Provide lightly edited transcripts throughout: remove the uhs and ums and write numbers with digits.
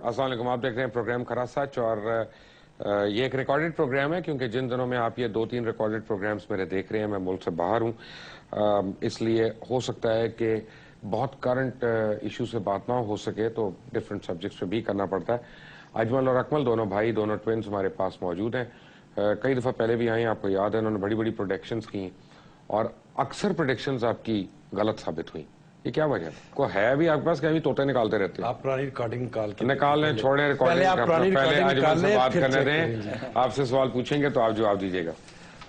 السلام علیکم. آپ دیکھ رہے ہیں پروگرام کھرا سچ, اور یہ ایک ریکارڈڈ پروگرام ہے کیونکہ جن دنوں میں آپ یہ 2-3 ریکارڈڈ پروگرامز میرے دیکھ رہے ہیں میں ملک سے باہر ہوں, اس لیے ہو سکتا ہے کہ بہت کرنٹ ایشو سے بات نہ ہو سکے تو ڈفرینٹ سبجیکٹس پہ بھی کرنا پڑتا ہے. اجمل اور اکمل دونوں بھائی, دونوں ٹوینز ہمارے پاس موجود ہیں. کئی دفعہ پہلے بھی آئے ہیں, آپ کو یاد ہے انہوں نے بڑی بڑی پروڈکشنز کی اور اکثر پروڈکشنز آپ کی غلط ثابت ہوئیں. یہ کیا وجہ ہے؟ کوئی ہے بھی آپ کے پاس کہ ابھی طوطے نکالتے رہتے ہیں؟ آپ پرانی ریکارڈنگ نکال لیں, چھوڑیں ریکارڈنگ, پہلے اجمل سے بات کرنے دیں. آپ سے سوال پوچھیں گے تو آپ جواب دیجیے گا.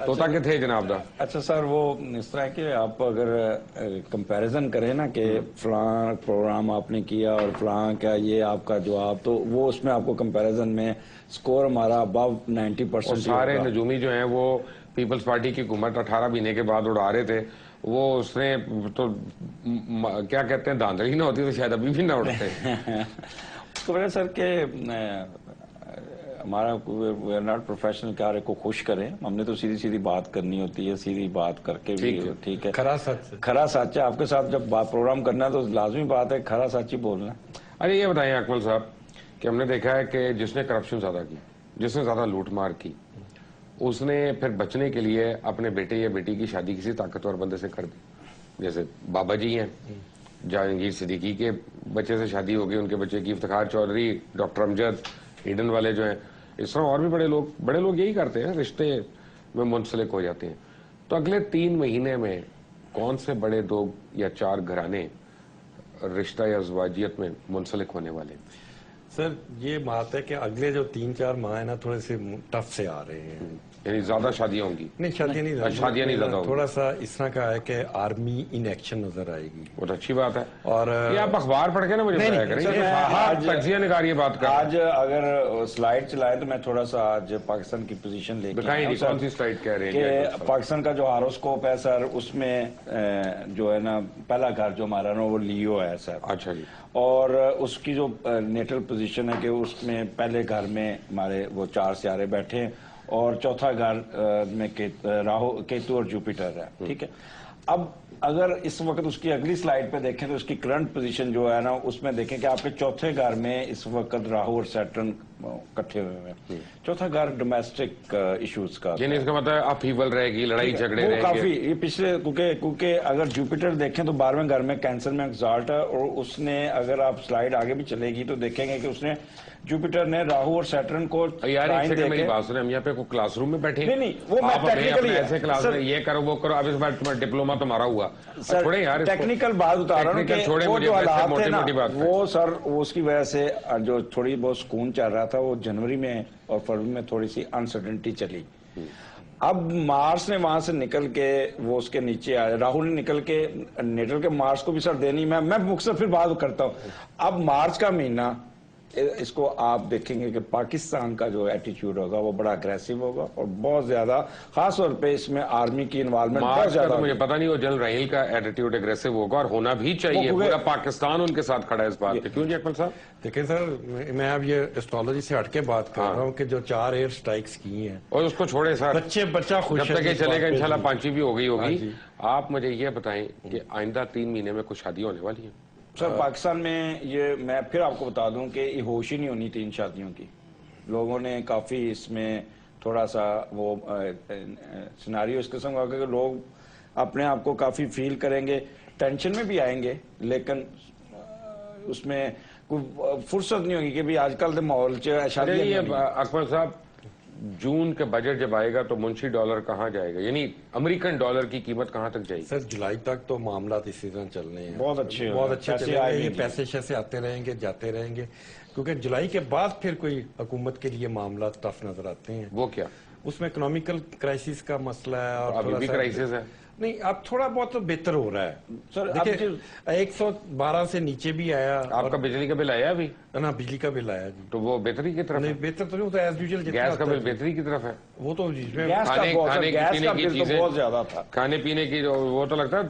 طوطا کے تھے جناب دا. اچھا سر, وہ اس طرح کہ آپ اگر کمپیریزن کریں نا کہ فلاں پروگرام آپ نے کیا اور فلاں کا یہ آپ کا جواب, تو وہ اس میں آپ کو کمپیریزن میں سکور ہمارا ابو 90%. سارے نجومی جو ہیں وہ پیپلز پارٹی کی حکومت 18 مہینے کے بعد اڑا رہے تھے. وہ اس نے تو کیا کہتے ہیں دھاندلی نہ ہوتی تو شاید ابھی بھی نہ اڑتے. اس کو وجہ سر کہ ہمارا وی آر ناٹ پروفیشنل کہ ہر ایک کو خوش کریں. ہم نے تو سیدھی سیدھی بات کرنی ہوتی ہے, سیدھی بات کر کے بھی ٹھیک ہے. کھرا سچ ہے. آپ کے ساتھ جب پروگرام کرنا ہے تو لازمی بات ہے کھرا سچ ہی بولنا. ارے یہ بتائیں اکمل صاحب کہ ہم نے دیکھا ہے کہ جس نے کرپشن زیادہ کی, جس نے زیادہ لوٹ مار کی, اس نے پھر بچنے کے لیے اپنے بیٹے یا بیٹی کی شادی کسی طاقتور بندے سے کر دی. جیسے بابا جی ہیں, جہانگیر صدیقی کے بچے سے شادی ہو گئی, ان کے بچے کی افتخار چودھری, ڈاکٹر امجد, ایڈن والے جو ہیں, اس طرح اور بھی بڑے لوگ یہی کرتے ہیں, رشتے میں منسلک ہو جاتے ہیں. تو اگلے 3 مہینے میں کون سے بڑے 2 یا 4 گھرانے رشتہ یا ازواجیت میں منسلک ہونے والے ہیں؟ سر یہ بات ہے کہ اگلے جو 3-4 ماہ ہیں نا تھوڑے سے ٹف سے آ رہے ہیں. یعنی زیادہ شادیاں ہوں گی؟ نہیں, شادیاں نہیں زیادہ ہوں گی. تھوڑا سا اس طرح کا ہے کہ آرمی ان ایکشن نظر آئے گی. بہت اچھی بات ہے. اور یہ آپ اخبار پڑھ کے نا مجھے بتایا کریں, تجزیہ نگاری بات کر. آج اگر سلائیڈ چلائے تو میں تھوڑا سا آج پاکستان کی پوزیشن لے کے آیا. کون سی سلائیڈ کہہ رہے ہیں کہ پاکستان کا جو ہاروسکوپ ہے سر, اس میں جو ہے نا پہلا گھر جو ہمارا نا وہ لیو ہے سر. اچھا جی. اور اس کی جو نیٹل پوزیشن ہے کہ اس میں پہلے گھر میں ہمارے وہ 4 ستارے بیٹھے ہیں اور چوتھا گھر میں راہو, کیتو اور جوپیٹر ہے. ٹھیک ہے. اب اگر اس وقت اس کی اگلی سلائیڈ پہ دیکھیں تو اس کی کرنٹ پوزیشن جو ہے نا اس میں دیکھیں کہ آپ کے چوتھے گھر میں اس وقت راہو اور سیٹرن کٹھے ہوئے ہیں. چوتھا گھر ڈومیسٹک ایشوز کا, یعنی اس کا مطلب اپہیول رہے گی, لڑائی جھگڑے رہے گی کافی. یہ پچھلے کیونکہ اگر جوپیٹر دیکھیں تو 12ویں گھر میں کینسر میں ایگزالٹ ہے, اور اس نے اگر آپ سلائیڈ آگے بھی چلے گی تو دیکھیں گے کہ اس نے جوپیٹر نے راہو اور سیٹرن کو یار میری بات سنیں, ہم یہاں پہ کوئی کلاس روم میں بیٹھے ہیں. نہیں, وہ میں ٹیکنیکلی ایسے کلاس میں یہ کرو وہ کرو, اب اس بار تمہارا ڈپلوما تمہارا ہوا. چھوڑیں یار, ٹیکنیکل بات بتا رہا ہوں کہ وہ جو حالات تھے نا وہ سر اس کی وجہ سے جو تھوڑی بہت سکون چل رہا تھا وہ جنوری میں اور فروری میں تھوڑی سی انسرٹنٹی چلی. اب مارس نے وہاں سے نکل کے وہ اس کے نیچے آیا, راہل نے نکل کے نیٹل کے مارس کو بھی سر دینی. میں مختصر پھر بات کرتا ہوں. اب مارچ کا مہینہ اس کو آپ دیکھیں گے کہ پاکستان کا جو ایٹیچیوڈ ہوگا وہ بڑا اگریسو ہوگا اور بہت زیادہ, خاص طور پہ اس میں آرمی کی انوالومنٹ بہت زیادہ. مجھے پتا نہیں وہ جنرل رحیل کا ایٹیٹیوڈ اگریسو ہوگا, اور ہونا بھی چاہیے. پورا پاکستان ان کے ساتھ کھڑا ہے اس بات پہ. کیوں جی اکمل صاحب؟ دیکھیں سر, میں اب یہ ایسٹرالوجی سے ہٹ کے بات کر رہا ہوں کہ جو 4 ایئر سٹرائکس کی ہیں, اور اس کو چھوڑے سر, بچہ خوش جب تک یہ چلے گا انشاءاللہ 5ویں بھی ہو گئی ہوگی. آپ مجھے یہ بتائیں کہ آئندہ 3 مہینے میں کچھ شادیاں ہونے والی ہیں سر پاکستان میں؟ یہ میں پھر آپ کو بتا دوں کہ یہ ہوش ہی نہیں ہونی 3 شادیوں کی. لوگوں نے کافی اس میں تھوڑا سا وہ سیناریو اس قسم کا کہ لوگ اپنے آپ کو کافی فیل کریں گے, ٹینشن میں بھی آئیں گے, لیکن اس میں کوئی فرصت نہیں ہوگی کہ بھی آج کل ماحول شادی. اکبر صاحب, جون کے بجٹ جب آئے گا تو منشی ڈالر کہاں جائے گا, یعنی امریکن ڈالر کی قیمت کہاں تک جائے گی؟ سر جولائی تک تو معاملات اسی طرح چل رہے ہیں, بہت اچھے چلیں گے. یہ پیسے شیسے آتے رہیں گے, جاتے رہیں گے, کیونکہ جولائی کے بعد پھر کوئی حکومت کے لیے معاملات ٹف نظر آتے ہیں. وہ کیا؟ اس میں اکنامیکل کرائسس کا مسئلہ ہے, اور ابھی بھی کرائسس ہے. نہیں, اب تھوڑا بہت تو بہتر ہو رہا ہے سر. 112 سے نیچے بھی آیا. آپ کا بجلی کا بل آیا ابھی؟ نا, بجلی کا بل آیا جی. تو وہ بہتری کی طرف؟ نہیں, بہتر تو نہیں ہوتا, ایز یوزل. گیس کا بل بہتری کی طرف ہے. وہ تو بہت زیادہ تھا. کھانے پینے کی وہ تو لگتا ہے,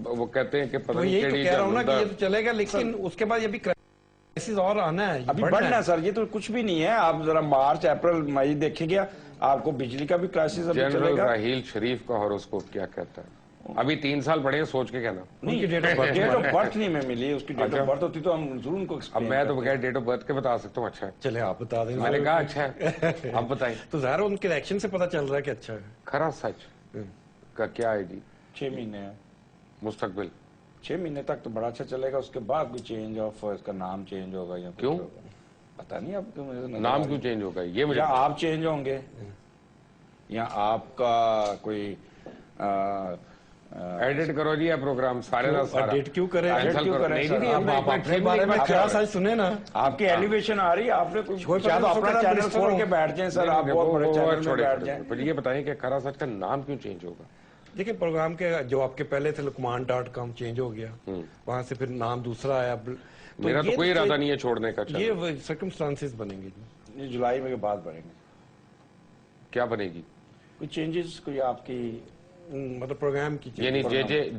وہ کہتے ہیں کہ پتہ نہیں یہی کہہ رہا ہوں نا کہ یہ تو چلے گا, لیکن اس کے بعد یہ بھی کرائسس اور آنا ہے, ابھی بڑھنا ہے سر. یہ تو کچھ بھی نہیں ہے. آپ ذرا مارچ اپریل مئی دیکھیں گے, آپ کو بجلی کا بھی کرائسس ابھی چلے گا. جنرل راحیل شریف کا ہاروسکوپ کیا کہتا ہے؟ ابھی 3 سال پڑے ہیں, سوچ کے کہنا. نہیں, ڈیٹ آف برتھ نہیں میں ملی, اس کی ڈیٹ آف برتھ ہوتی تو ہم ضرور ان کو. اب میں تو بغیر ڈیٹ آف برتھ کے بتا سکتا ہوں. اچھا ہے, چلے آپ بتا دیں. میں نے کہا اچھا ہے, آپ بتائیں. تو ظاہر ان کے ایکشن سے پتا چل رہا ہے کہ اچھا ہے. کھرا سچ کا کیا ہے جی؟ 6 مہینے مستقبل 6 مہینے تک تو بڑا اچھا چلے گا, اس کے بعد کوئی چینج آف, اس کا نام چینج ہوگا یا کیوں؟ پتا نہیں آپ کو. نام کیوں چینج ہوگا یہ مجھے, یا آپ چینج ہوں گے یا آپ کا کوئی ایڈٹ کرو جی پروگرام سارے کا سارا. ایڈٹ کیوں کریں؟ آپ اپنے بارے میں کیا سچ سنے نا, آپ کی ایلیویشن آ رہی ہے, آپ نے اپنا چینل کھول کے بیٹھ جائیں سر, آپ بہت بڑے چینل میں بیٹھ جائیں. پھر یہ بتائیں کہ کھرا سچ کا نام کیوں چینج ہوگا؟ دیکھیں پروگرام کے جو آپ کے پہلے تھے لقمان.com چینج ہو گیا, وہاں سے پھر نام دوسرا آیا. میرا تو کوئی ارادہ نہیں ہے چھوڑنے کا. یہ سرکمسٹانسز بنیں گے جی, جولائی میں کے بعد بڑھیں گے. کیا بنے گی؟ کوئی چینجز, کوئی آپ کی مطلب پروگرام کی, یعنی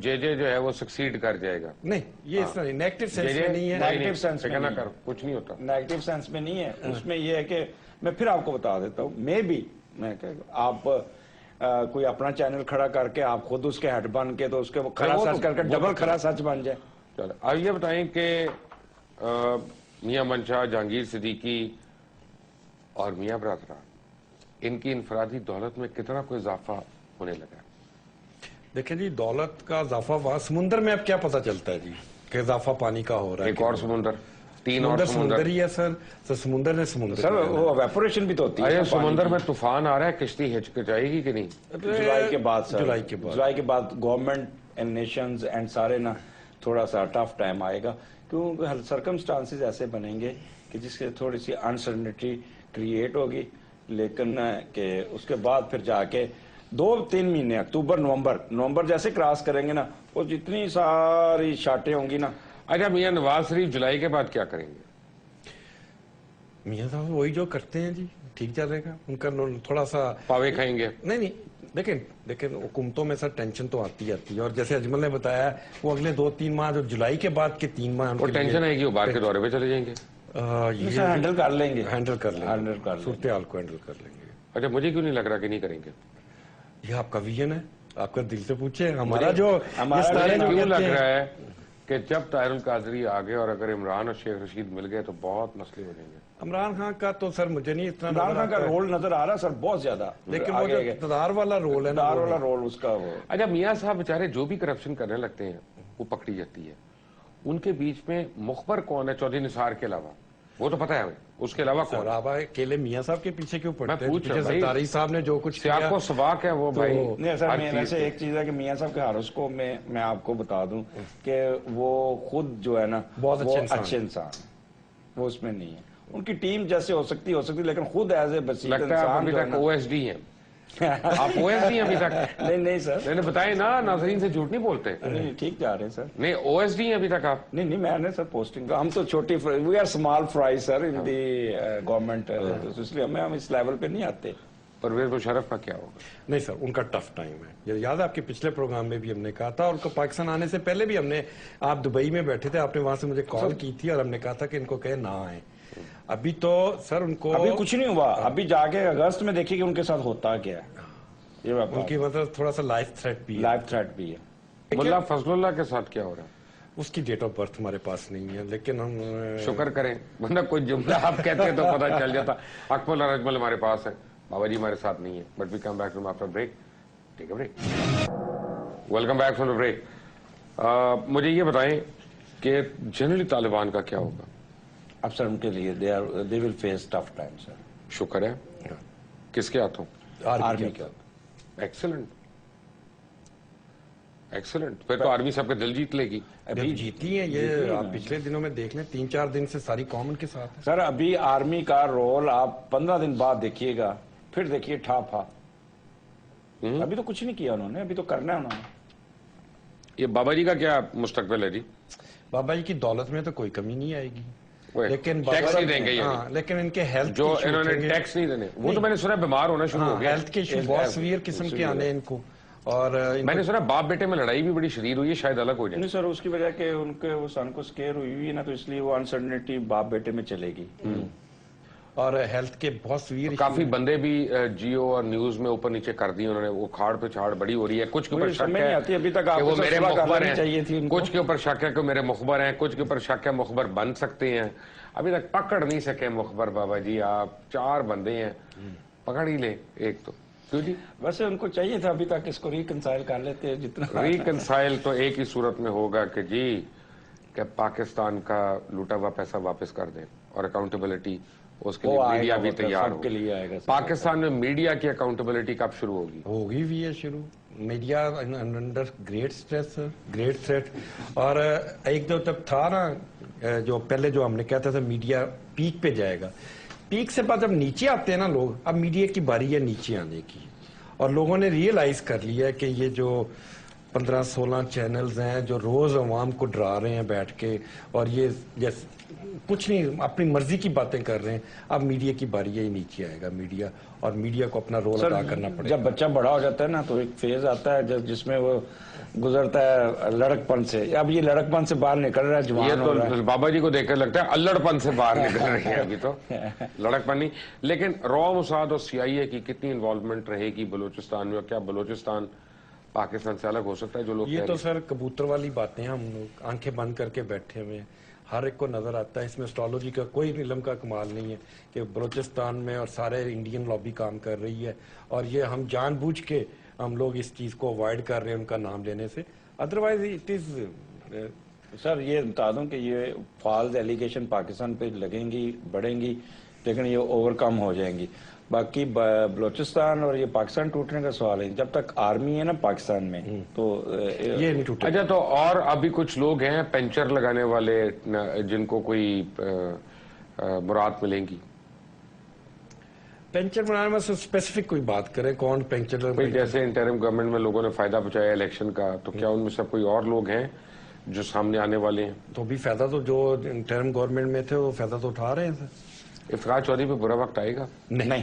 جے جو ہے وہ سکسیڈ کر جائے گا؟ نہیں, یہ اس طرح نیگیٹو سینس میں نہیں ہے. نیگیٹو سینس میں کر کچھ نہیں ہوتا, نیگیٹو سینس میں نہیں ہے. اس میں یہ ہے کہ میں پھر آپ کو بتا دیتا ہوں, میں آپ کوئی اپنا چینل کھڑا کر کے آپ خود اس کے ہیڈ بن کے تو اس کے کھرا سچ کر کے ڈبل کھرا سچ بن جائے. چلو اب یہ بتائیں کہ میاں منشا, جہانگیر صدیقی اور میاں برادران, ان کی انفرادی دولت میں کتنا کوئی اضافہ ہونے لگا ہے؟ دیکھیں جی, دولت کا اضافہ وہاں سمندر میں اب کیا پتا چلتا ہے جی کہ اضافہ پانی کا ہو رہا ہے. ایک اور سمندر, 3 اور سمندر ہی ہے سر. سمندر نے سمندر سر وہ ایویپوریشن بھی تو ہوتی ہے. سمندر میں طوفان آ رہا ہے, کشتی ہچکچائے گی کہ نہیں؟ جولائی کے بعد سر, جولائی کے بعد گورنمنٹ اینڈ نیشنز اینڈ سارے نا تھوڑا سا ٹف ٹائم آئے گا, کیونکہ سرکمسٹانسز ایسے بنیں گے کہ جس سے تھوڑی سی انسرٹنٹی کریٹ ہوگی. لیکن کہ اس کے بعد پھر جا کے 2-3 مہینے, اکتوبر نومبر جیسے کراس کریں گے نا, وہ جتنی ساری شاٹیں ہوں گی نا. اچھا, میاں نواز شریف جولائی کے بعد کیا کریں گے؟ میاں صاحب وہی جو کرتے ہیں جی, ٹھیک چل رہے گا. ان کا تھوڑا سا پاوے کھائیں گے. نہیں, لیکن حکومتوں میں سر ٹینشن تو آتی ہے, اور جیسے اجمل نے بتایا وہ اگلے 2-3 ماہ جو جولائی کے بعد کے 3 ماہ وہ ٹینشن آئے گی, وہ باہر کے دورے پہ چلے جائیں گے. ہینڈل کر لیں گے, صورتحال کو ہینڈل کر لیں گے. اچھا, مجھے کیوں نہیں لگ رہا کہ نہیں کریں گے؟ یہ آپ کا ویژن ہے, آپ کا دل سے پوچھے. ہمارا جو کیوں لگ رہا ہے کہ جب طاہر القادری آگے اور اگر عمران اور شیخ رشید مل گئے تو بہت مسئلے ہو جائیں گے. عمران خان کا تو سر مجھے نہیں اتنا, عمران خان کا رول نظر آ رہا سر بہت زیادہ, لیکن وہ جو اقتدار والا رول ہے نا, اقتدار والا رول اس کا وہ. اچھا, میاں صاحب بیچارے جو بھی کرپشن کرنے لگتے ہیں وہ پکڑی جاتی ہے. ان کے بیچ میں مخبر کون ہے چودھری نثار کے علاوہ؟ وہ تو پتا ہے ہمیں, اس کے علاوہ کون؟ اکیلے میاں صاحب کے پیچھے کیوں پڑتے ہیں؟ زرداری صاحب نے جو کچھ کیا, آپ کو سباق ہے وہ بھائی. نہیں سر, ویسے ایک چیز ہے کہ میاں صاحب کے ہارس کو میں آپ کو بتا دوں کہ وہ خود جو ہے نا بہت اچھے انسان, وہ اس میں نہیں ہے. ان کی ٹیم جیسے ہو سکتی لیکن خود ایز اے بسیط انسان جو ہے نا OSD ہیں. آپ OSD ہیں ابھی تک؟ نہیں سر, میں نے بتایا نا, ناظرین سے جھوٹ نہیں بولتے. نہیں, ٹھیک جا رہے ہیں سر. نہیں, OSD ہیں ابھی تک آپ؟ نہیں, میں نے سر پوسٹنگ, ہم تو چھوٹی, we are small fry sir in the government, اس لیے ہم اس لیول پہ نہیں آتے. پرویز مشرف کا کیا ہوگا؟ نہیں سر, ان کا ٹف ٹائم ہے. یاد ہے آپ کے پچھلے پروگرام میں بھی ہم نے کہا تھا, اور پاکستان آنے سے پہلے بھی ہم نے, آپ دبئی میں بیٹھے تھے, آپ نے وہاں سے مجھے کال کی تھی اور ہم نے کہا تھا کہ ان کو کہے نہ آئیں. ابھی تو سر ان کو ابھی کچھ نہیں ہوا, ابھی جا کے اگست میں دیکھیے کہ ان کے ساتھ ہوتا کیا ہے. ان کی مطلب تھوڑا سا لائف تھریٹ بھی ہے. ملا فضل اللہ کے ساتھ کیا ہو رہا ہے؟ اس کی ڈیٹ آف برتھ ہمارے پاس نہیں ہے, لیکن ہم شکر کریں, ورنہ کوئی جملہ آپ کہتے ہیں تو پتہ چل جاتا. اکمل اور اجمل ہمارے پاس ہے, بابا جی ہمارے ساتھ نہیں ہے. But we come back from after break. Take a break. Welcome back from the break. مجھے یہ بتائیں کہ جنرلی طالبان کا کیا ہوگا؟ اب سر ان کے لیے they will face tough time sir. شکر ہے. کس کے ہاتھوں؟ آرمی کے. ایکسلنٹ, پھر تو آرمی سب کے دل جیت لے گی. ابھی جیتی ہیں یہ, آپ پچھلے دنوں میں دیکھ لیں 3-4 دن سے ساری قوم ان کے ساتھ ہے. سر ابھی آرمی کا رول آپ 15 دن بعد دیکھیے گا, پھر دیکھیے ٹھاپا. ابھی تو کچھ نہیں کیا انہوں نے, ابھی تو کرنا ہے انہوں نے. یہ بابا جی کا کیا مستقبل ہے جی؟ بابا جی کی دولت میں تو کوئی کمی نہیں آئے گی, لیکن ٹیکس نہیں دیں گے. لیکن ان کے ہیلتھ جو انہوں نے ٹیکس نہیں دینے, وہ تو میں نے سنا بیمار ہونا شروع ہو گیا. ہیلتھ کے ایشو بہت سیویئر قسم کے آنے ان کو, اور میں نے سنا باپ بیٹے میں لڑائی بھی بڑی شدید ہوئی ہے, شاید الگ ہو جائے. نہیں سر, اس کی وجہ کہ ان کے وہ سن کو سکیئر ہوئی ہے نا, تو اس لیے وہ انسرٹنٹی باپ بیٹے میں چلے گی. اور ہیلتھ کے بہت سویر کافی بندے بھی جیو اور نیوز میں اوپر نیچے کر دی انہوں نے, وہ کھاڑ پہ چھاڑ بڑی ہو رہی ہے. کچھ کے اوپر شک ہے ابھی تک کہ وہ میرے مخبر چاہیے تھی, ہیں, کچھ کے اوپر شک ہے کہ میرے مخبر ہیں, کچھ کے اوپر شک ہے مخبر بن سکتے ہیں. ابھی تک پکڑ نہیں سکے مخبر بابا جی. آپ 4 بندے ہیں, پکڑ ہی لے ایک تو. کیوں جی ویسے ان کو چاہیے تھا ابھی تک اس کو ریکنسائل کر لیتے. جتنا ریکنسائل تو ایک ہی صورت میں ہوگا کہ جی کہ پاکستان کا لوٹا ہوا پیسہ واپس کر دیں, اور اکاؤنٹیبلٹی اس کے لیے میڈیا بھی تیار ہو. پاکستان میں میڈیا کی اکاؤنٹیبلٹی کب شروع ہوگی؟ ہوگی بھی ہے شروع. Media under great stress, great threat. اور ایک جو تب تھا نا, جو پہلے جو ہم نے کہتا تھا میڈیا پیک پہ جائے گا, پیک سے بعد جب نیچے آتے ہیں نا لوگ, اب میڈیا کی باری ہے نیچے آنے کی. اور لوگوں نے ریئلائز کر لیا ہے کہ یہ جو 15-16 چینلز ہیں جو روز عوام کو ڈرا رہے ہیں بیٹھ کے, اور یہ کچھ نہیں اپنی مرضی کی باتیں کر رہے ہیں, اب میڈیا کی باری ہے نیچے آئے گا میڈیا, اور میڈیا کو اپنا رول ادا کرنا پڑے گا. جب بچہ بڑا ہو جاتا ہے نا تو ایک فیز آتا ہے جس میں وہ گزرتا ہے لڑک پن سے. اب یہ لڑک پن سے باہر نکل رہا ہے, جوان ہو رہا ہے. بابا جی کو دیکھ کر لگتا ہے الڑ پن سے باہر نکل رہے ہیں ابھی تو, لڑک پن نہیں. لیکن را موساد اور CIA کی کتنی انوالومنٹ رہے گی بلوچستان میں, اور کیا بلوچستان پاکستان سے الگ ہو سکتا ہے؟ جو لوگ یہ تو سر کبوتر والی باتیں, ہم لوگ آنکھیں بند کر کے بیٹھے ہوئے ہیں, ہر ایک کو نظر آتا ہے. اس میں اسٹرالوجی کا کوئی علم کا کمال نہیں ہے کہ بلوچستان میں اور سارے انڈین لابی کام کر رہی ہے, اور یہ ہم جان بوجھ کے ہم لوگ اس چیز کو اوائڈ کر رہے ہیں ان کا نام لینے سے. Otherwise it is. سر یہ بتا دوں کہ یہ فالز ایلیگیشن پاکستان پہ لگیں گی, بڑھیں گی, لیکن یہ اوور کم ہو جائیں گی. باقی بلوچستان اور یہ پاکستان ٹوٹنے کا سوال ہے. جب تک آرمی ہے نا پاکستان میں تو یہ نہیں ٹوٹے. اچھا, تو اور ابھی کچھ لوگ ہیں پینچر لگانے والے جن کو کوئی مراد ملیں گی؟ پینچر بنانے میں اسپیسیفک کوئی بات کریں, کون پینچر؟ جیسے انٹرم گورنمنٹ میں لوگوں نے فائدہ پہنچایا الیکشن کا, تو کیا ان میں سے کوئی اور لوگ ہیں جو سامنے آنے والے ہیں؟ تو بھی فائدہ تو جو انٹرم گورنمنٹ میں تھے وہ فائدہ تو اٹھا رہے ہیں. افتخار چودھری پہ برا وقت آئے گا؟ نہیں.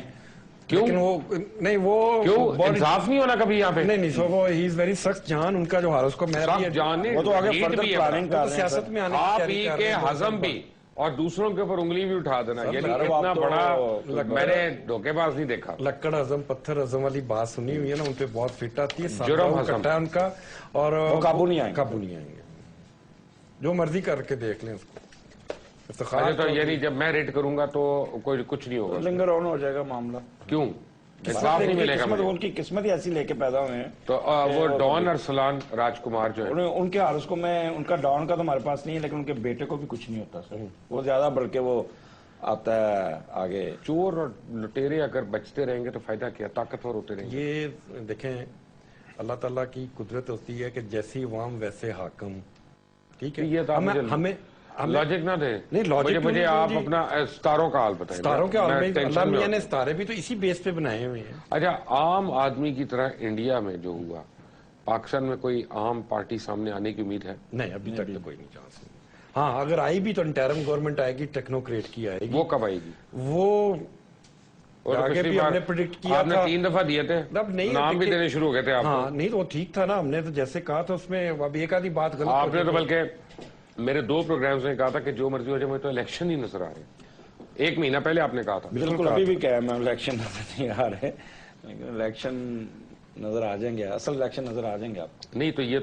کیوں؟ وہ نہیں, وہ کیوں انصاف نہیں ہونا کبھی یہاں پہ؟ نہیں نہیں, سو وہ ہی از ویری سخت جان. ان کا جو حال اس کو میں وہ تو آگے فردر پلاننگ کر سیاست میں آنے آپ ہی کے ہضم بھی اور دوسروں کے اوپر انگلی بھی اٹھا دینا, یعنی اتنا بڑا میں نے دھوکے باز نہیں دیکھا. لکڑ ہضم پتھر ہضم والی بات سنی ہوئی ہے نا, ان پہ بہت فٹ آتی ہے. جرم ہضم ان کا, اور قابو نہیں آئیں گے. جو مرضی کر کے دیکھ لیں اس کو. تو یعنی جب میں ریٹ کروں گا تو کوئی کچھ نہیں ہوگا, لنگر آن ہو جائے گا معاملہ. کیوں؟ انصاف نہیں ملے گا. ان کی قسمت ہی ایسی لے کے پیدا ہوئے ہیں. تو وہ ڈان ارسلان راج کمار جو ہے, ان کے حال اس کو میں, ان کا ڈان کا تو ہمارے پاس نہیں ہے, لیکن ان کے بیٹے کو بھی کچھ نہیں ہوتا سر. وہ زیادہ بلکہ وہ آتا ہے آگے. چور اور لٹیرے اگر بچتے رہیں گے تو فائدہ کیا, طاقتور ہوتے رہیں گے. یہ دیکھیں اللہ تعالیٰ کی قدرت ہوتی ہے کہ جیسی عوام ویسے حاکم. ٹھیک ہے, یہ ہمیں لاجک نہ دے. نہیں لاجک, مجھے آپ اپنا ستاروں کا حال بتائیں. ستاروں کے حال میں اللہ میاں نے ستارے بھی تو اسی بیس پہ بنائے ہوئے ہیں. اچھا, عام آدمی کی طرح انڈیا میں جو ہوا, پاکستان میں کوئی عام پارٹی سامنے آنے کی امید ہے؟ نہیں, ابھی تک تو کوئی نہیں چانس. ہاں اگر آئی بھی تو انٹرم گورنمنٹ آئے گی, ٹیکنوکریٹ کی آئے گی. وہ کب آئے گی؟ وہ آگے بھی ہم نے پریڈکٹ کیا تھا. 3 دفعہ دیے تھے, نام بھی دینے شروع ہو گئے تھے آپ. ہاں نہیں, تو وہ ٹھیک تھا نا, ہم نے تو جیسے کہا تھا اس میں اب ایک آدھی بات غلط. آپ نے تو بلکہ میرے 2 پروگرامز میں کہا تھا کہ جو مرضی ہو جائے, مجھے تو الیکشن ہی نظر آ رہے. 1 مہینہ پہلے آپ نے کہا تھا. بالکل, ابھی بھی کہا میں الیکشن نظر نہیں آ رہے, لیکن الیکشن نظر آ جائیں گے, اصل الیکشن نظر آ جائیں گے آپ کو. نہیں تو یہ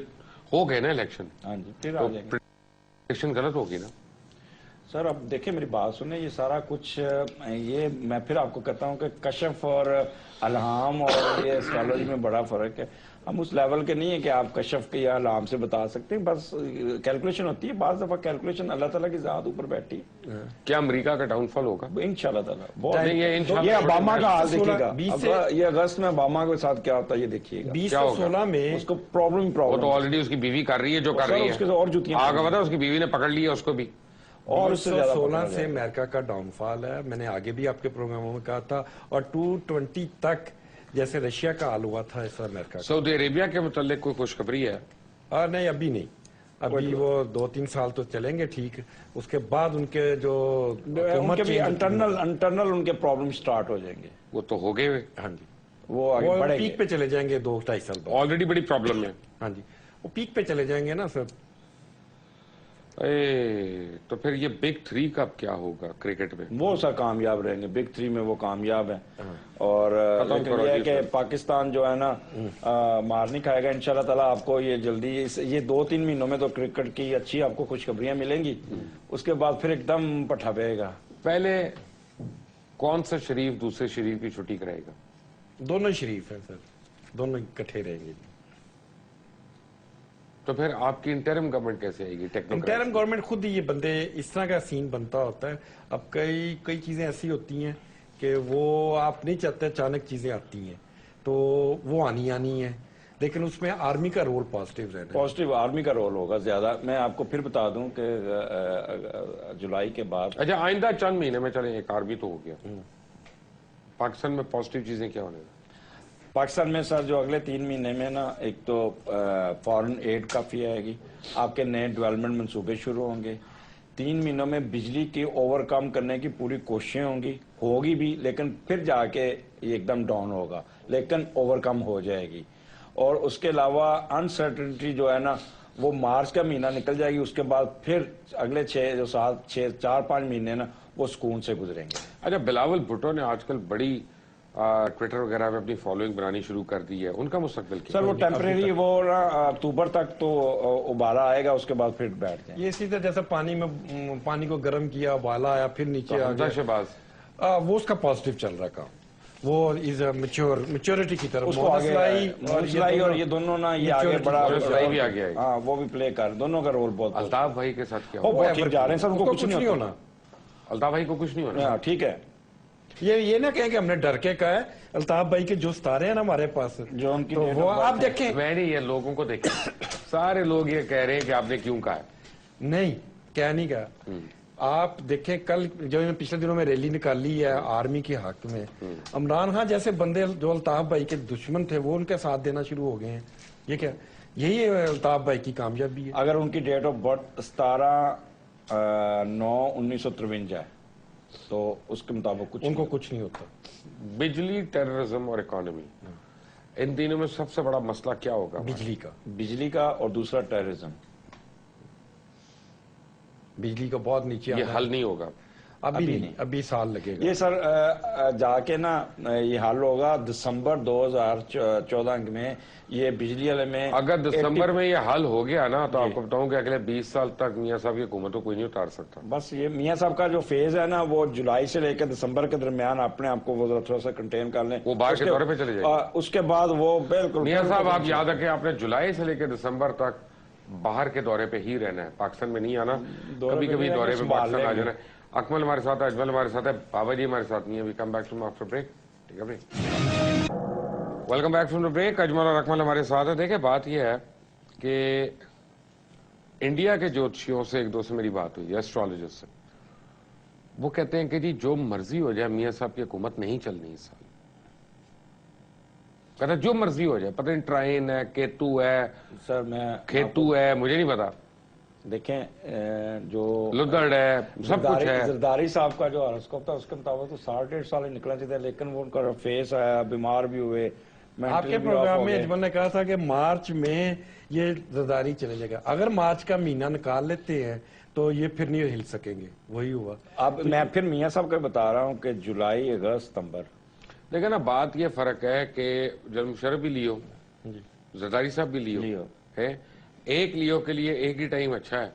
ہو گئے نا الیکشن. ہاں جی, پھر آ جائیں گے. الیکشن غلط ہوگی نا سر. اب دیکھیں میری بات سنیں, یہ سارا کچھ یہ میں پھر آپ کو کہتا ہوں کہ کشف اور الہام اور یہ اسٹرالوجی میں بڑا فرق ہے. ہم اس لیول کے نہیں ہے کہ آپ کشف کے یا الہام سے بتا سکتے ہیں, بس کیلکولیشن ہوتی ہے. بعض دفعہ کیلکولیشن اللہ تعالیٰ کی ذات اوپر بیٹھی. کیا امریکہ کا ڈاؤن فال ہوگا؟ انشاءاللہ تعالیٰ. یہ اوباما کا حال دیکھیے گا, یہ اگست میں اوباما کے ساتھ کیا ہوتا ہے یہ دیکھیے گا. 2016 میں اس کو پرابلم وہ تو آلریڈی اس کی بیوی کر رہی ہے جو کر رہی ہے, اور جوتیاں آگے بتا اس کی بیوی نے پکڑ لی ہے اس کو بھی. اور 2016 سے امریکہ کا ڈاؤن فال ہے. میں نے آگے بھی آپ کے پروگراموں میں کہا تھا, اور 220 تک جیسے رشیا کا حال ہوا تھا ایسا امریکہ. سعودی عربیہ کے متعلق کوئی خوشخبری ہے؟ نہیں ابھی نہیں, ابھی وہ 2-3 سال تو چلیں گے ٹھیک, اس کے بعد ان کے جو انٹرنل ان کے پرابلم سٹارٹ ہو جائیں گے. وہ تو ہو گئے. ہاں جی, وہ پیک پہ چلے جائیں گے 2-2.5 سال بعد. آلریڈی بڑی پرابلم ہے. ہاں جی, وہ پیک پہ چلے جائیں گے نا سر. تو پھر یہ بگ 3 کا کیا ہوگا کرکٹ میں؟ وہ سر کامیاب رہیں گے، بگ 3 میں وہ کامیاب ہیں، اور لیکن یہ ہے کہ پاکستان جو ہے نا مار نہیں کھائے گا انشاءاللہ تعالیٰ. آپ کو یہ جلدی یہ 2-3 مہینوں میں تو کرکٹ کی اچھی آپ کو خوشخبریاں ملیں گی، اس کے بعد پھر ایک دم پٹھا پے گا. پہلے کون سا شریف دوسرے شریف کی چھٹی کرائے گا؟ دونوں شریف ہیں سر، دونوں اکٹھے رہیں گے. تو پھر آپ کی انٹرم گورنمنٹ کیسے آئے گی؟ انٹرم گورنمنٹ خود ہی یہ بندے اس طرح کا سین بنتا ہوتا ہے. اب کئی چیزیں ایسی ہوتی ہیں کہ وہ آپ نہیں چاہتے، اچانک چیزیں آتی ہیں تو وہ آنی ہیں، لیکن اس میں آرمی کا رول پازیٹیو رہنا ہے. پازیٹیو آرمی کا رول ہوگا زیادہ. میں آپ کو پھر بتا دوں کہ جولائی کے بعد اچھا آئندہ چند مہینے میں چلیں ایک آرمی تو ہو گیا، پاکستان میں پازیٹیو چیزیں کیا ہونے گا؟ پاکستان میں سر جو اگلے 3 مہینے میں نا، ایک تو فارن ایڈ کافی آئے گی، آپ کے نئے ڈیولپمنٹ منصوبے شروع ہوں گے. 3 مہینوں میں بجلی کی اوور کم کرنے کی پوری کوششیں ہوگی بھی، لیکن پھر جا کے یہ ایک دم ڈاؤن ہوگا، لیکن اوور کم ہو جائے گی. اور اس کے علاوہ انسرٹنٹی جو ہے نا وہ مارچ کا مہینہ نکل جائے گی، اس کے بعد پھر اگلے 4-5 مہینے نا وہ سکون سے گزریں گے. اچھا بلاول بھٹو نے آج کل بڑی ٹویٹر وغیرہ پہ اپنی فالوئنگ بنانی شروع کر دی ہے، ان کا مستقبل کیا؟ سر وہ ٹیمپریری، وہ اکتوبر تک تو ابالا آئے گا، اس کے بعد پھر بیٹھ جائیں. یہ سیدھا جیسا پانی کو گرم کیا، ابالا آیا، پھر نیچے آ گیا. شہباز وہ اس کا پازیٹیو چل رہا کام، وہ از اے میچورٹی کی طرف. اس کو آگے اور یہ دونوں نا یہ آگے بڑا بھی آگے آئے، ہاں وہ بھی پلے کر، دونوں کا رول بہت. الطاف بھائی کے ساتھ کیا وہ ٹھیک جا رہے ہیں سر، ان کو کچھ نہیں ہونا. الطاف بھائی کو کچھ نہیں ہونا، ٹھیک ہے. یہ نہ کہیں کہ ہم نے ڈر کے کہا ہے. الطاف بھائی کے جو ستارے ہیں نا ہمارے پاس، جو ان کی وہ آپ دیکھیں. میں نہیں، یہ لوگوں کو دیکھیں، سارے لوگ یہ کہہ رہے ہیں کہ آپ نے کیوں کہا ہے. نہیں کیا نہیں کہا. آپ دیکھیں کل جو پچھلے دنوں میں ریلی نکالی ہے آرمی کے حق میں، عمران خان جیسے بندے جو الطاف بھائی کے دشمن تھے وہ ان کے ساتھ دینا شروع ہو گئے ہیں. یہ کیا، یہی الطاف بھائی کی کامیابی ہے. اگر ان کی ڈیٹ آف برتھ 17/9/1953 ہے تو اس کے مطابق ان کو کچھ نہیں ہوتا. بجلی، ٹیررزم اور اکانومی، ان تینوں میں سب سے بڑا مسئلہ کیا ہوگا؟ بجلی کا اور دوسرا ٹیررزم. بجلی کا بہت نیچے یہ حل نہیں ہوگا ابھی نہیں، ابھی سال لگے گا. یہ سر جا کے نا یہ حل ہوگا دسمبر 2014 میں. یہ بجلی والے میں اگر دسمبر میں یہ حل ہو گیا نا تو آپ کو بتاؤں کہ اگلے 20 سال تک میاں صاحب کی حکومت کو کوئی نہیں اتار سکتا. بس یہ میاں صاحب کا جو فیز ہے نا وہ جولائی سے لے کے دسمبر کے درمیان اپنے آپ کو وہ تھوڑا سا کنٹین کر لیں، وہ باہر کے دورے پہ چلے جائیں. اس کے بعد وہ بالکل میاں صاحب آپ یاد رکھیں، آپ نے جولائی سے لے کے دسمبر تک باہر کے دورے پہ ہی رہنا ہے، پاکستان میں نہیں آنا. کبھی کبھی دورے پہ پاکستان آ جانا ہے. اکمل ہمارے ساتھ ہے، اجمل ہمارے ساتھ ہے، بابا جی ہمارے ساتھ نہیں ہے. We come back from after break. ٹھیک ہے بھائی، welcome back from the break. Ajmal اور اکمل ہمارے ساتھ ہے. دیکھیں بات یہ ہے کہ انڈیا کے جوتشیوں سے ایک دو سے میری بات ہوئی ہے، ایسٹرالوجسٹ سے. وہ کہتے ہیں کہ جی جو مرضی ہو جائے میاں صاحب کی حکومت نہیں چلنی اس سال. کہتا جو مرضی ہو جائے، پتہ نہیں ٹرائن ہے، کیتو ہے، سر میں کھیتو ہے، مجھے نہیں پتا، دیکھیں جو لدڑ ہے، سب کچھ ہے. زرداری صاحب کا جو ہاراسکوپ تھا اس کے مطابق تو 1.5 سال ہی نکلنا چاہیے، لیکن وہ ان کا فیس آیا، بیمار بھی ہوئے. آپ کے پروگرام میں اجمل نے کہا تھا کہ مارچ میں یہ زرداری چلے جائے گا. اگر مارچ کا مہینہ نکال لیتے ہیں تو یہ پھر نہیں ہل سکیں گے. وہی ہوا. اب میں پھر میاں صاحب کا بتا رہا ہوں کہ جولائی، اگست، ستمبر. دیکھیں نا بات یہ فرق ہے کہ جنرل مشرف بھی لیو، زرداری صاحب بھی لیو ہے. ایک لیو کے لیے ایک ہی ٹائم اچھا ہے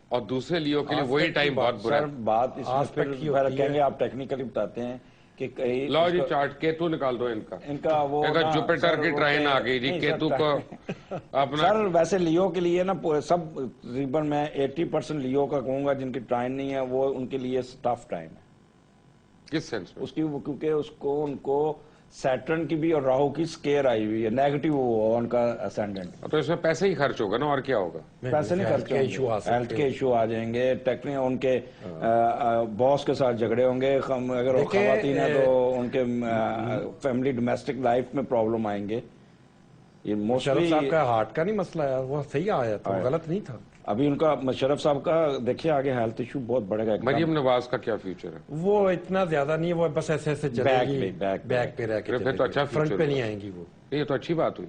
اور دوسرے لیو کے لیے وہی ٹائم بہت برا ہے. بات اس میں پھر کہیں گے آپ ٹیکنیکلی بتاتے ہیں کہ کئی لو جی چارٹ کیتو نکال دو ان کا وہ جوپیٹر کی ٹرائن آ گئی جی. کیتو کو اپنا سر ویسے لیو کے لیے نا سب تقریباً میں 80% لیو کا کہوں گا جن کی ٹرائن نہیں ہے وہ ان کے لیے ٹف ٹائم ہے. کس سینس میں؟ اس کی کیونکہ ان کو سیٹرن کی بھی اور راہو کی سکیئر آئی ہوئی ہے، نیگیٹو ہوا ان کا اسینڈنٹ. تو اس میں پیسے ہی خرچ ہوگا نا، اور کیا ہوگا؟ پیسے نہیں خرچ ہوں گے، ہیلتھ کے ایشو آ جائیں گے، ان کے باس کے ساتھ جھگڑے ہوں گے، اگر وہ خواتین ہیں تو ان کے فیملی ڈومیسٹک لائف میں پرابلم آئیں گے. یہ مشرف صاحب کا ہارٹ کا نہیں مسئلہ ہے، وہ صحیح آیا تھا، غلط نہیں تھا. ابھی ان کا مشرف صاحب کا دیکھیں آگے ہیلتھ ایشو بہت بڑھے گا. مریم نواز کا کیا فیوچر ہے؟ وہ اتنا زیادہ نہیں ہے، وہ بس ایسے چلے گی، بیک پہ رہ کے، پھر تو اچھا فرنٹ پہ نہیں آئیں گی. وہ یہ تو اچھی بات ہوئی،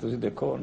ਤੁਸੀਂ ਦੇਖੋ ਹੁਣ।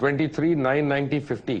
23/9/1950,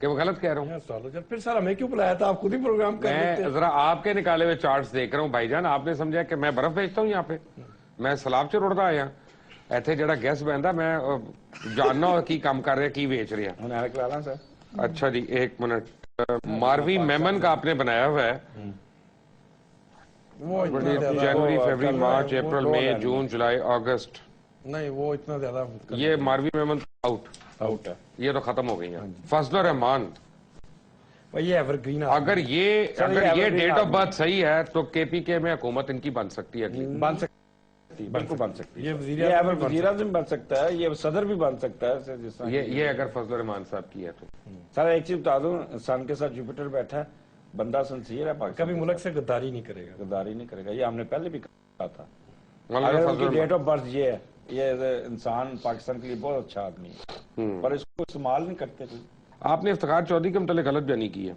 کہ وہ غلط کہہ رہا ہوں؟ پھر سر ہمیں کیوں بلایا تھا؟ آپ خود ہی پروگرام کر لیتے. میں ذرا آپ کے نکالے ہوئے چارٹس دیکھ رہا ہوں بھائی جان. آپ نے سمجھا کہ میں برف بیچتا ہوں یہاں پہ؟ میں سلاب چروڑتا آیا ایتھے جڑا گیس بہندا میں جاننا کی کام کر رہے کی بیچ رہے ہیں. اچھا جی ایک منٹ. ماروی میمن کا آپ نے بنایا ہوا ہے. جنوری فیبری مارچ اپریل مئی جون جولائی اگست. نہیں وہ اتنا زیادہ یہ ماروی میمن آؤٹ ہے. یہ تو ختم ہو گئی ہیں. فضل الرحمان یہ ایور گرین. اگر یہ ڈیٹ آف برتھ صحیح ہے تو کے پی کے میں حکومت ان کی بن سکتی ہے. بن سکتی بالکل بن سکتی ہے. یہ وزیر اعظم بن سکتا ہے, یہ صدر بھی بن سکتا ہے. یہ اگر فضل الرحمان صاحب کی ہے تو. سر ایک چیز بتا دوں, سن کے ساتھ جوپیٹر بیٹھا ہے, بندہ سنسیئر ہے, کبھی ملک سے غداری نہیں کرے گا. غداری نہیں کرے گا. یہ ہم نے پہلے بھی کہا تھا. مولانا ڈیٹ آف برتھ یہ ہے, یہ انسان پاکستان کے لیے بہت اچھا آدمی ہے, پر اس کو استعمال نہیں کرتے. آپ نے افتخار چودھری کے متعلق غلط بیانی کی ہے.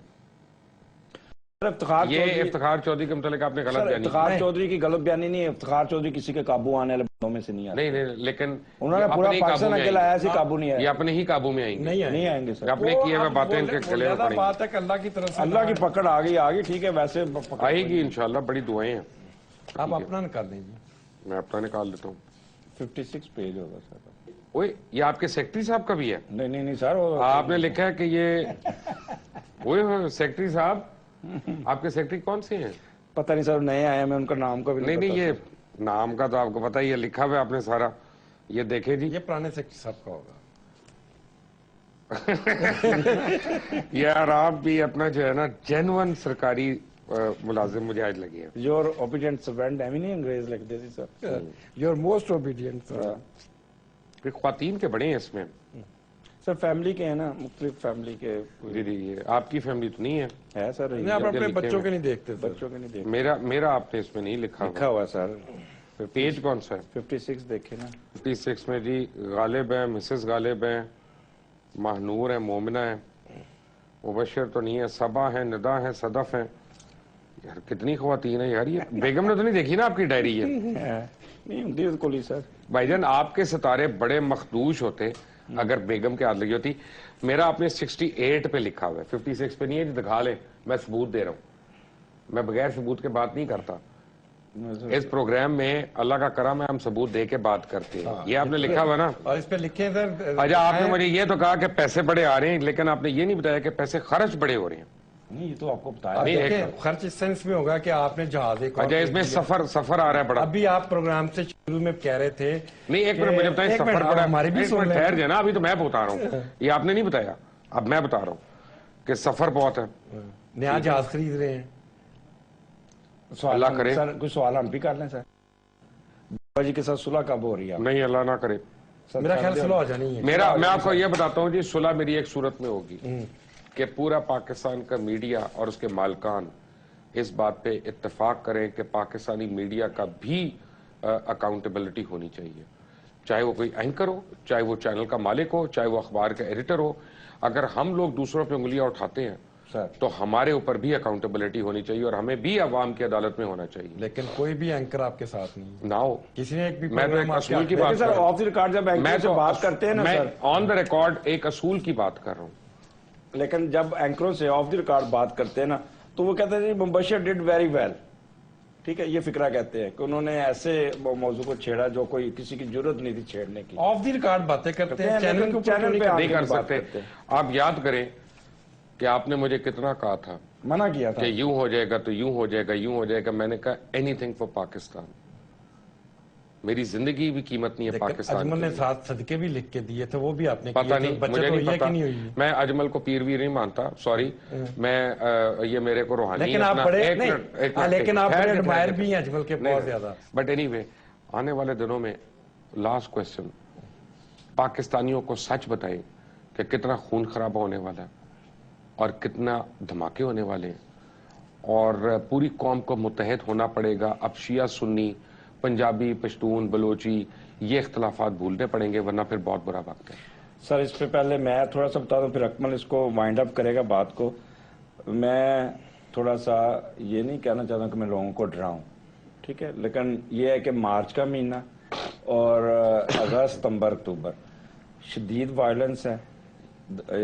افتخار چودھری کے متعلق آپ نے غلط بیانی. افتخار چودھری کی غلط بیانی نہیں ہے. افتخار چودھری کسی کے قابو آنے والے بندوں میں سے نہیں آتے. نہیں لیکن انہوں نے پورا پاکستان اکیلا آیا سی قابو نہیں آیا. یہ اپنے ہی قابو میں آئیں گے. نہیں آئیں گے سر. اپنے کیے ہوئے باتیں ان کے گلے میں پڑیں بات ہے کہ اللہ کی طرف سے اللہ کی پکڑ آ گئی. ٹھیک ہے ویسے آئے گی انشاءاللہ. بڑی دعائیں ہیں. آپ اپنا نکال دیجیے. میں اپنا نکال دیتا ہوں. 56 پیج ہوگا سر. اوئے یہ آپ کے سیکرٹری صاحب کا بھی ہے؟ نہیں سر. آپ نے لکھا ہے کہ یہ وہی سیکرٹری صاحب. آپ کے سیکرٹری کون سے ہیں؟ پتہ نہیں سر, نئے آئے, میں ان کا نام کا بھی نہیں یہ نام کا تو آپ کو پتہ ہی ہے, لکھا ہوا ہے آپ نے سارا. یہ دیکھیں جی, یہ پرانے سیکرٹری صاحب کا ہوگا. یار آپ بھی اپنا جو ہے نا جینون سرکاری ملازم مجھے آج لگی ہے. یور اوبیڈینٹ سرونٹ ہے نہیں انگریز لکھتے تھے سر. Your most obedient. خواتین کے بڑے ہیں اس میں سر. فیملی کے ہیں نا, مختلف فیملی کے. جی آپ کی فیملی تو نہیں ہے سر. آپ اپنے بچوں کے نہیں دیکھتے. بچوں کے نہیں دیکھتے. میرا آپ نے اس میں نہیں لکھا ہوا سر. پیج کون سا ہے؟ 56 دیکھیں نا. 56 میں جی غالب ہے, مسز غالب ہے, مہنور ہے, مومنہ ہے, مبشر تو نہیں ہے, صبا ہے, ندا ہے, صدف ہے. یار کتنی خواتین ہیں یار. یہ بیگم نے تو نہیں دیکھی نا آپ کی ڈائری؟ یہ نہیں ہوتی کولی سر. بھائی جان آپ کے ستارے بڑے مخدوش ہوتے اگر بیگم کے ہاتھ لگی ہوتی. میرا آپ نے 68 پہ لکھا ہوا ہے, 56 پہ نہیں ہے. دکھا لے, میں ثبوت دے رہا ہوں. میں بغیر ثبوت کے بات نہیں کرتا. اس پروگرام میں اللہ کا کرم ہے, ہم ثبوت دے کے بات کرتے ہیں. یہ آپ نے لکھا ہوا نا, اور اس پہ لکھے سر. اچھا آپ نے مجھے یہ تو کہا کہ پیسے بڑے آ رہے ہیں, لیکن آپ نے یہ نہیں بتایا کہ پیسے خرچ بڑے ہو رہے ہیں. نہیں یہ تو آپ کو بتایا. خرچ اس سینس میں ہوگا کہ آپ نے جہاز. اچھا اس میں سفر آ رہا ہے بڑا. ابھی آپ پروگرام سے شروع میں کہہ رہے تھے. نہیں ایک منٹ مجھے بتائیں, سفر بڑا ہماری بھی ٹھہر جائے نا. ابھی تو میں بتا رہا ہوں, یہ آپ نے نہیں بتایا, اب میں بتا رہا ہوں کہ سفر بہت ہے. نیا جہاز خرید رہے ہیں. اللہ کرے. سر کوئی سوال ہم بھی کر لیں سر. بابا جی کے ساتھ صلح کب ہو رہی ہے؟ نہیں اللہ نہ کرے. میرا خیال صلح ہو جانی ہے. میں آپ کو یہ بتاتا ہوں جی, صلح میری ایک صورت میں ہوگی کہ پورا پاکستان کا میڈیا اور اس کے مالکان اس بات پہ اتفاق کریں کہ پاکستانی میڈیا کا بھی اکاؤنٹیبلٹی ہونی چاہیے. چاہے وہ کوئی اینکر ہو, چاہے وہ چینل کا مالک ہو, چاہے وہ اخبار کا ایڈیٹر ہو. اگر ہم لوگ دوسروں پہ انگلیاں اٹھاتے ہیں تو ہمارے اوپر بھی اکاؤنٹیبلٹی ہونی چاہیے اور ہمیں بھی عوام کی عدالت میں ہونا چاہیے. لیکن کوئی بھی اینکر آپ کے ساتھ نہیں نہ ہو. کسی نے ایک بھی میں تو ایک اصول کی بات کر رہا ہوں. آف دی ریکارڈ جب اینکر سے بات کرتے ہیں نا سر, آن دا ریکارڈ ایک اصول کی بات کر رہا ہوں. لیکن جب اینکروں سے آف دی ریکارڈ بات کرتے ہیں نا تو وہ کہتے ہیں جی مبشر ڈیڈ ویری ویل. ٹھیک ہے, یہ فکرہ کہتے ہیں کہ انہوں نے ایسے موضوع کو چھیڑا جو کوئی کسی کی ضرورت نہیں تھی چھیڑنے کی. آف دی ریکارڈ باتیں کرتے ہیں, چینل پہ نہیں کر سکتے. آپ یاد کریں کہ آپ نے مجھے کتنا کہا تھا, منع کیا تھا کہ یوں ہو جائے گا تو یوں ہو جائے گا, یوں ہو جائے گا. میں نے کہا اینی تھنگ فار پاکستان. میری زندگی بھی قیمت نہیں ہے پاکستان. اجمل نے ساتھ صدقے بھی لکھ کے دیے تھے, وہ بھی آپ نے پتہ نہیں, مجھے نہیں پتا. میں اجمل کو پیر بھی نہیں مانتا, سوری. میں یہ میرے کو روحانی, لیکن آپ بڑے ایڈمائر بھی ہیں اجمل کے بہت زیادہ. بٹ اینی وے, آنے والے دنوں میں لاسٹ کوسچن, پاکستانیوں کو سچ بتائیں کہ کتنا خون خراب ہونے والا ہے اور کتنا دھماکے ہونے والے ہیں, اور پوری قوم کو متحد ہونا پڑے گا. اب شیعہ سنی, پنجابی, پشتون, بلوچی, یہ اختلافات بھولنے پڑیں گے, ورنہ پھر بہت برا وقت ہے. سر اس پہ پہلے میں تھوڑا سا بتا دوں, پھر اکمل اس کو وائنڈ اپ کرے گا بات کو. میں تھوڑا سا یہ نہیں کہنا چاہتا کہ میں لوگوں کو ڈراؤں, ٹھیک ہے, لیکن یہ ہے کہ مارچ کا مہینہ اور اگست, ستمبر, اکتوبر شدید وائلنس ہے.